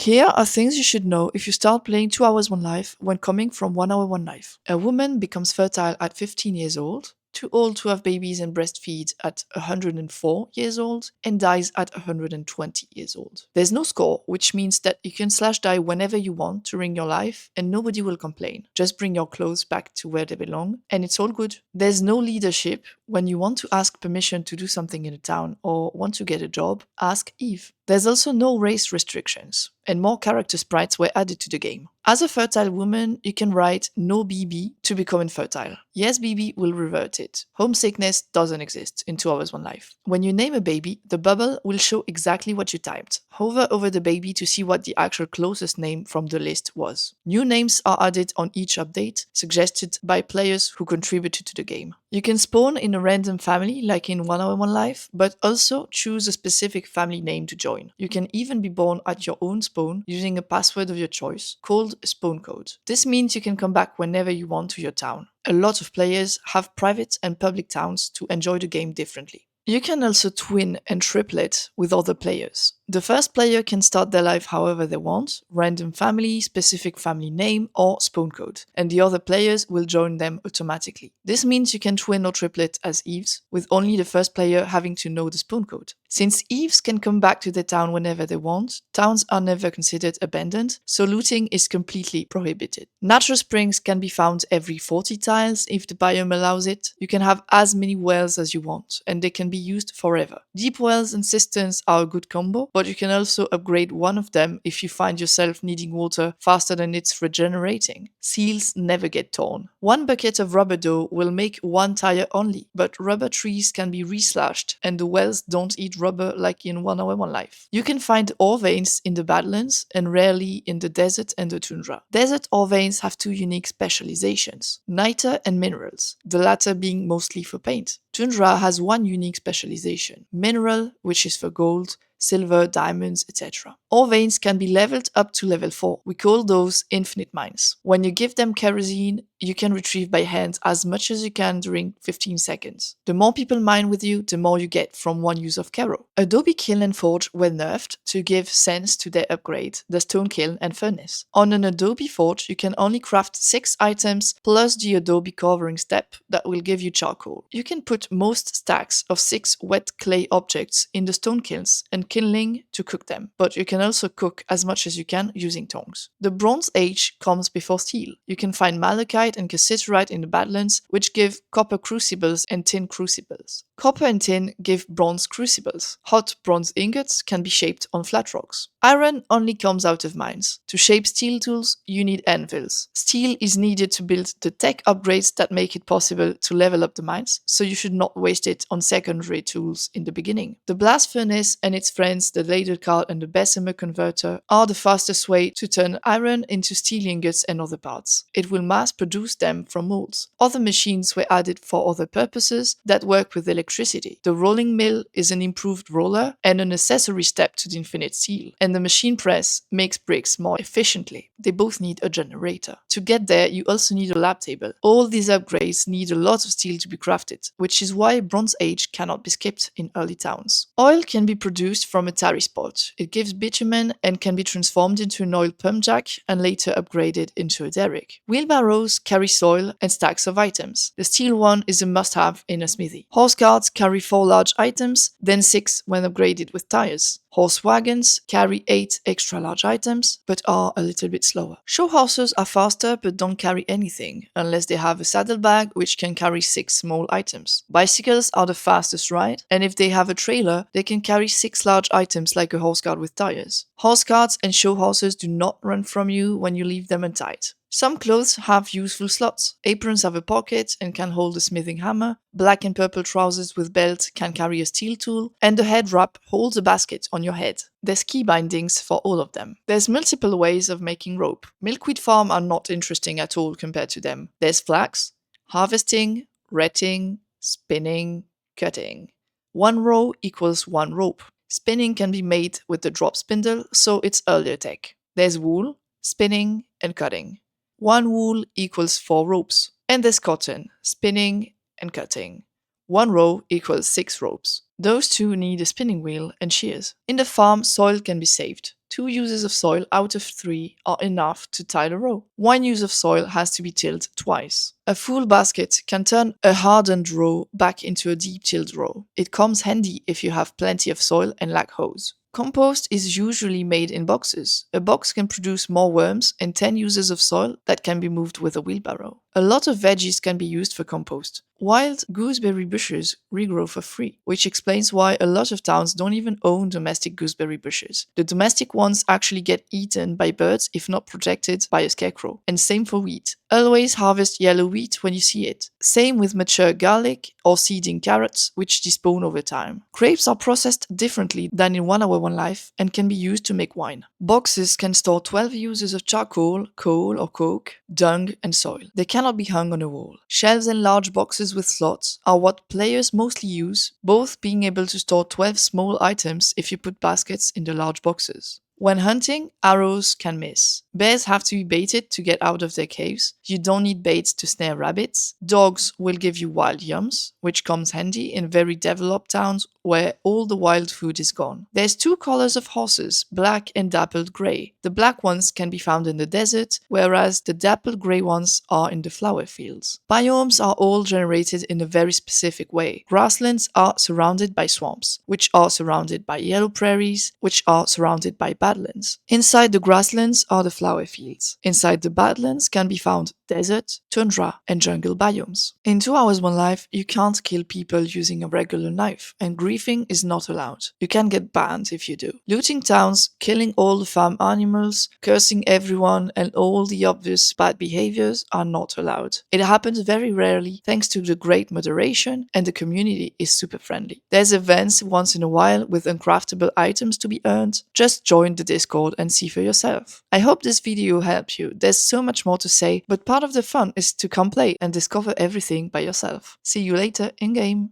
Here are things you should know if you start playing 2 hours one life when coming from 1 hour one life. A woman becomes fertile at 15 years old, too old to have babies and breastfeed at 104 years old, and dies at 120 years old. There's no score, which means that you can slash die whenever you want during your life and nobody will complain. Just bring your clothes back to where they belong and it's all good. There's no leadership. When you want to ask permission to do something in a town or want to get a job, ask Eve. There's also no race restrictions, and more character sprites were added to the game. As a fertile woman, you can write no BB to become infertile. Yes, BB will revert it. Homesickness doesn't exist in 2 hours one life. When you name a baby, the bubble will show exactly what you typed. Hover over the baby to see what the actual closest name from the list was. New names are added on each update, suggested by players who contributed to the game. You can spawn in a random family like in 1 hour one life, but also choose a specific family name to join. You can even be born at your own spawn using a password of your choice called a spawn code. This means you can come back whenever you want to your town. A lot of players have private and public towns to enjoy the game differently. You can also twin and triplet with other players. The first player can start their life however they want, random family, specific family name, or spawn code, and the other players will join them automatically. This means you can twin or triplet as Eves, with only the first player having to know the spawn code. Since Eves can come back to their town whenever they want, towns are never considered abandoned, so looting is completely prohibited. Natural springs can be found every 40 tiles if the biome allows it. You can have as many wells as you want, and they can be used forever. Deep wells and cisterns are a good combo, but you can also upgrade one of them if you find yourself needing water faster than it's regenerating. Seals never get torn. One bucket of rubber dough will make one tire only, but rubber trees can be reslashed, and the wells don't eat rubber like in 1 hour one life. You can find ore veins in the Badlands and rarely in the desert and the tundra. Desert ore veins have two unique specializations: niter and minerals, the latter being mostly for paint. Tundra has one unique specialization: mineral, which is for gold, silver, diamonds, etc. Ore veins can be leveled up to level 4. We call those infinite mines. When you give them kerosene, you can retrieve by hand as much as you can during 15 seconds. The more people mine with you, the more you get from one use of Kero. Adobe Kiln and Forge were nerfed to give sense to their upgrade, the Stone Kiln and Furnace. On an Adobe Forge, you can only craft 6 items plus the Adobe covering step that will give you charcoal. You can put most stacks of 6 wet clay objects in the stone kilns and kindling to cook them, but you can also cook as much as you can using tongs. The Bronze Age comes before steel. You can find malachite and cassiterite in the Badlands, which give copper crucibles and tin crucibles. Copper and tin give bronze crucibles. Hot bronze ingots can be shaped on flat rocks. Iron only comes out of mines. To shape steel tools, you need anvils. Steel is needed to build the tech upgrades that make it possible to level up the mines, so you should not waste it on secondary tools in the beginning. The blast furnace and its friends, the ladle cart and the Bessemer converter, are the fastest way to turn iron into steel ingots and other parts. It will mass produce them from molds. Other machines were added for other purposes that work with electricity. The rolling mill is an improved roller and an accessory step to the infinite steel, and the machine press makes bricks more efficiently. They both need a generator. To get there, you also need a lab table. All these upgrades need a lot of steel to be crafted, which is why Bronze Age cannot be skipped in early towns. Oil can be produced from a tarry spot. It gives bitumen and can be transformed into an oil pump jack and later upgraded into a derrick. Wheelbarrows carry soil and stacks of items. The steel one is a must-have in a smithy. Horse carts carry 4 large items, then 6 when upgraded with tires. Horse wagons carry 8 extra large items, but are a little bit slower. Show horses are faster but don't carry anything, unless they have a saddlebag which can carry 6 small items. Bicycles are the fastest ride, and if they have a trailer, they can carry 6 large items like a horse cart with tires. Horse carts and show horses do not run from you when you leave them untied. Some clothes have useful slots. Aprons have a pocket and can hold a smithing hammer. Black and purple trousers with belt can carry a steel tool. And the head wrap holds a basket on your head. There's key bindings for all of them. There's multiple ways of making rope. Milkweed farm are not interesting at all compared to them. There's flax, harvesting, retting, spinning, cutting. 1 row equals 1 rope. Spinning can be made with the drop spindle, so it's earlier tech. There's wool, spinning, and cutting. 1 wool equals 4 ropes. And there's cotton, spinning, and cutting. 1 row equals 6 ropes. Those two need a spinning wheel and shears. In the farm, soil can be saved. 2 uses of soil out of 3 are enough to tile a row. 1 use of soil has to be tilled twice. A full basket can turn a hardened row back into a deep tilled row. It comes handy if you have plenty of soil and lack hose. Compost is usually made in boxes. A box can produce more worms and 10 uses of soil that can be moved with a wheelbarrow. A lot of veggies can be used for compost. Wild gooseberry bushes regrow for free, which explains why a lot of towns don't even own domestic gooseberry bushes. The domestic ones actually get eaten by birds if not protected by a scarecrow. And same for wheat. Always harvest yellow wheat when you see it. Same with mature garlic or seeding carrots, which despawn over time. Grapes are processed differently than in 1 Hour 1 Life and can be used to make wine. Boxes can store 12 uses of charcoal, coal or coke, dung and soil. They cannot be hung on a wall. Shelves and large boxes with slots are what players mostly use, both being able to store 12 small items if you put baskets in the large boxes. When hunting, arrows can miss. Bears have to be baited to get out of their caves. You don't need baits to snare rabbits. Dogs will give you wild yums, which comes handy in very developed towns where all the wild food is gone. There's 2 colors of horses, black and dappled gray. The black ones can be found in the desert, whereas the dappled gray ones are in the flower fields. Biomes are all generated in a very specific way. Grasslands are surrounded by swamps, which are surrounded by yellow prairies, which are surrounded by badlands. Inside the grasslands are the flower fields. Inside the badlands can be found desert, tundra, and jungle biomes. In 2 Hours 1 Life, you can't kill people using a regular knife, and griefing is not allowed. You can get banned if you do. Looting towns, killing all the farm animals, cursing everyone, and all the obvious bad behaviors are not allowed. It happens very rarely thanks to the great moderation, and the community is super friendly. There's events once in a while with uncraftable items to be earned. Just join the Discord and see for yourself. I hope this video helped you. There's so much more to say, but part of the fun is to come play and discover everything by yourself. See you later in game.